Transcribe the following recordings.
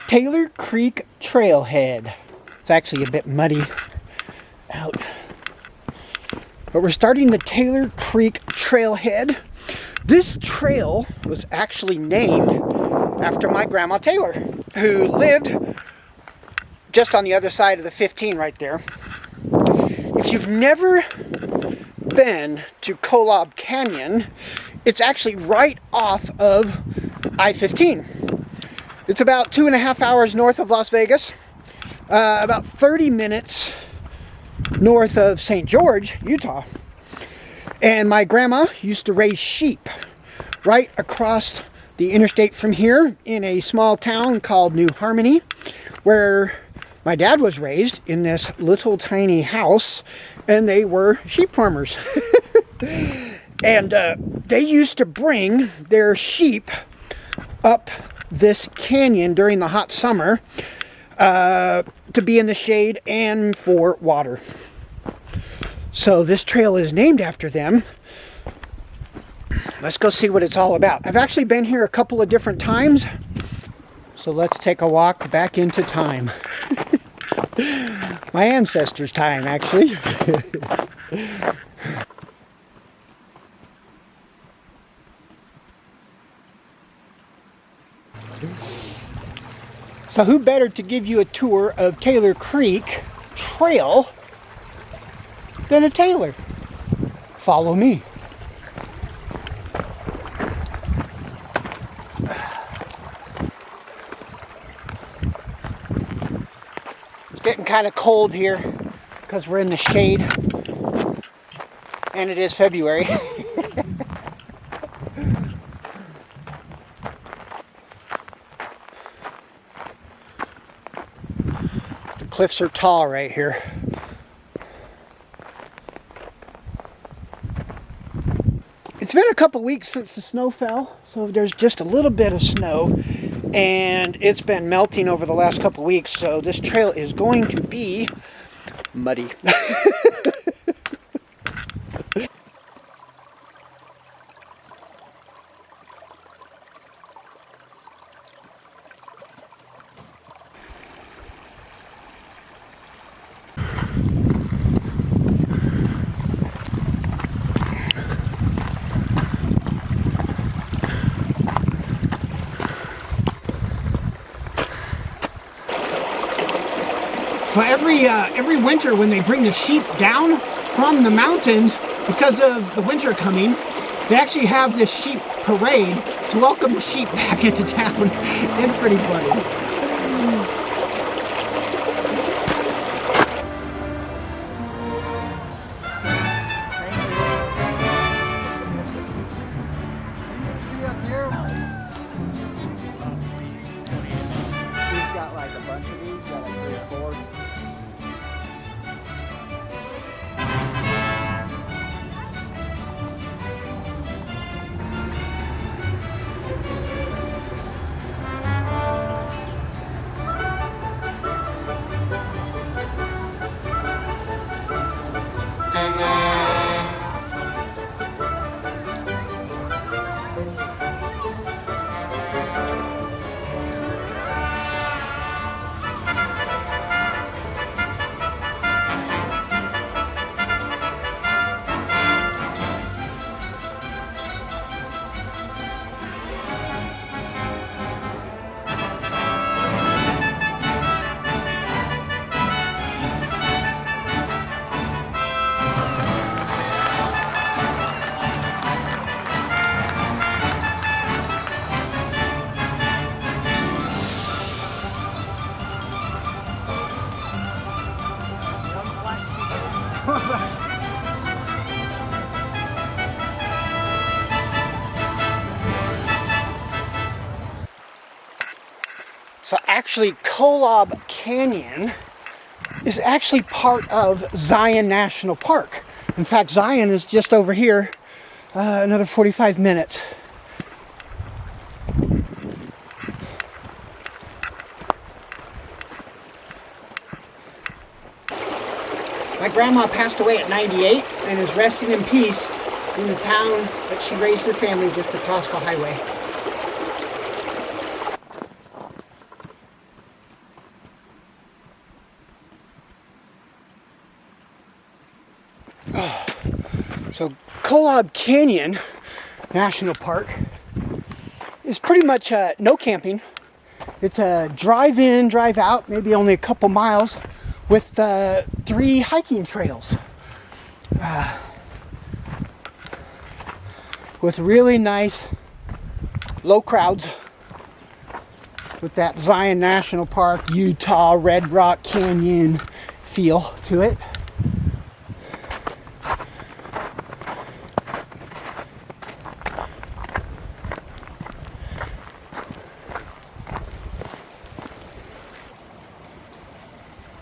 Taylor Creek Trailhead. It's actually a bit muddy out. But we're starting the Taylor Creek Trailhead. This trail was actually named after my grandma Taylor, who lived just on the other side of the 15 right there. If you've never been to Kolob Canyon, it's actually right off of I-15. It's about 2.5 hours north of Las Vegas, about 30 minutes north of St. George, Utah. And my grandma used to raise sheep right across the interstate from here in a small town called New Harmony, where my dad was raised in this little tiny house, and they were sheep farmers. And they used to bring their sheep up this canyon during the hot summer to be in the shade and for water. So this trail is named after them. Let's go see what it's all about. I've actually been here a couple of different times, so let's take a walk back into time. My ancestors' time, actually. So who better to give you a tour of Taylor Creek Trail than a tailor? Follow me. It's getting kind of cold here because we're in the shade, and it is February. The cliffs are tall right here. It's been a couple weeks since the snow fell, so there's just a little bit of snow, and it's been melting over the last couple weeks, so this trail is going to be muddy. So every winter when they bring the sheep down from the mountains, because of the winter coming, they actually have this sheep parade to welcome the sheep back into town. It's pretty funny. He's got like a bunch of these, got like 3 or 4. So actually, Kolob Canyon is actually part of Zion National Park. In fact, Zion is just over here, another 45 minutes. My grandma passed away at 98 and is resting in peace in the town that she raised her family just across the highway. So Kolob Canyon National Park is pretty much no camping. It's a drive in, drive out, maybe only a couple miles, with 3 hiking trails. With really nice low crowds, with that Zion National Park, Utah, Red Rock Canyon feel to it.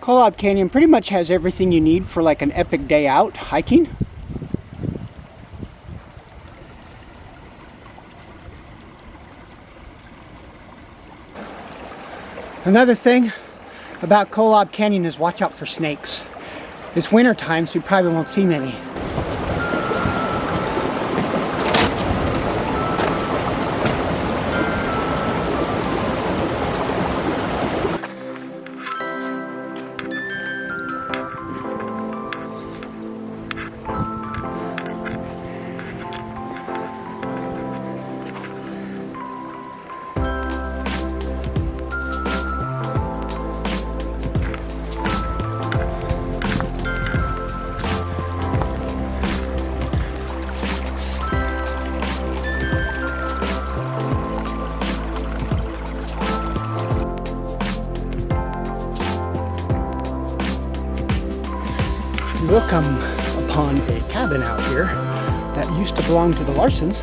Kolob Canyon pretty much has everything you need for like an epic day out hiking. Another thing about Kolob Canyon is watch out for snakes. It's winter time, so you probably won't see many. We'll come upon a cabin out here that used to belong to the Larsons.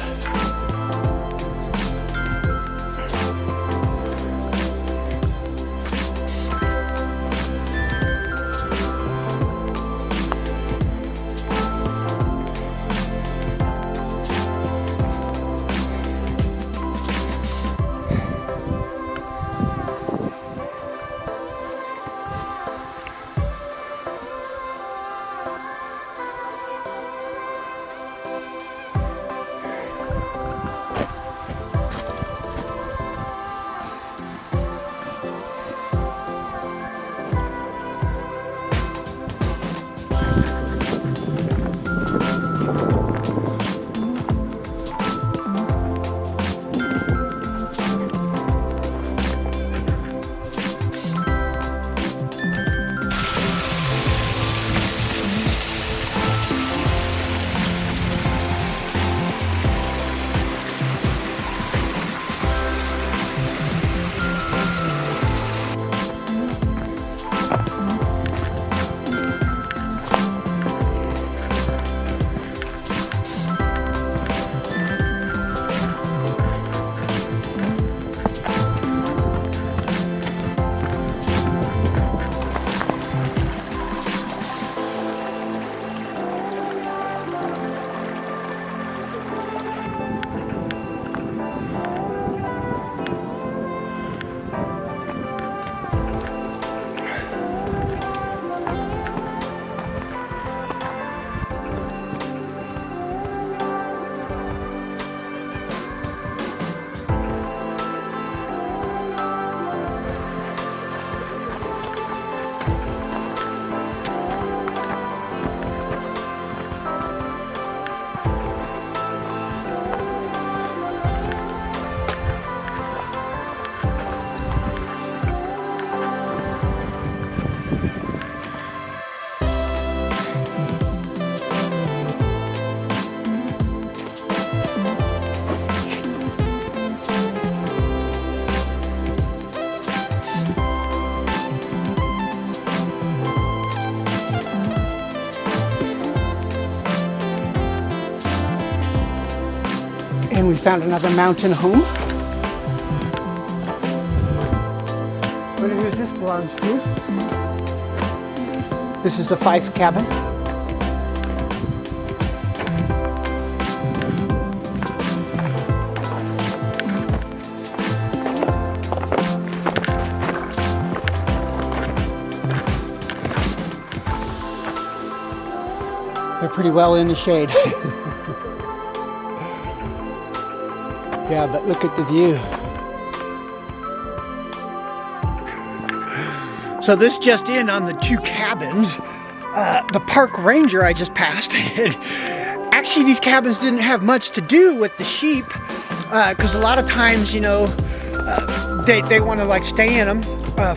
And we found another mountain home. What does this belongs to? This is the Fife cabin. They're pretty well in the shade. Yeah, but look at the view. So this just in on the 2 cabins. The park ranger I just passed had actually these cabins didn't have much to do with the sheep, because a lot of times, you know, they want to like stay in them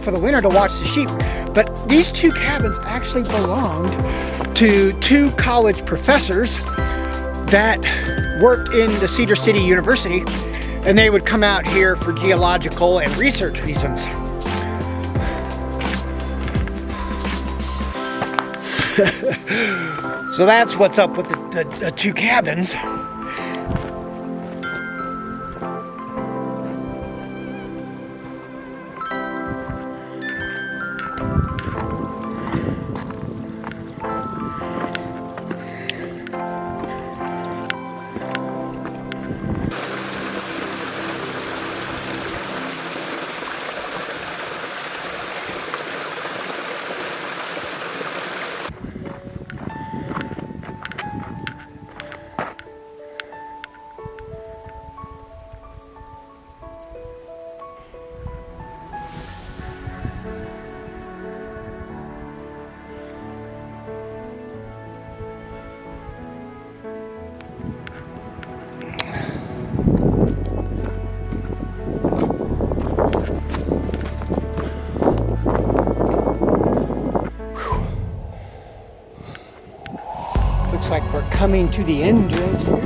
for the winter to watch the sheep. But these two cabins actually belonged to two college professors that worked in the Cedar City University, and they would come out here for geological and research reasons. So that's what's up with the two cabins. Looks like we're coming to the end right here.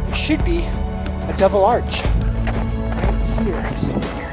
There should be a double arch right here somewhere.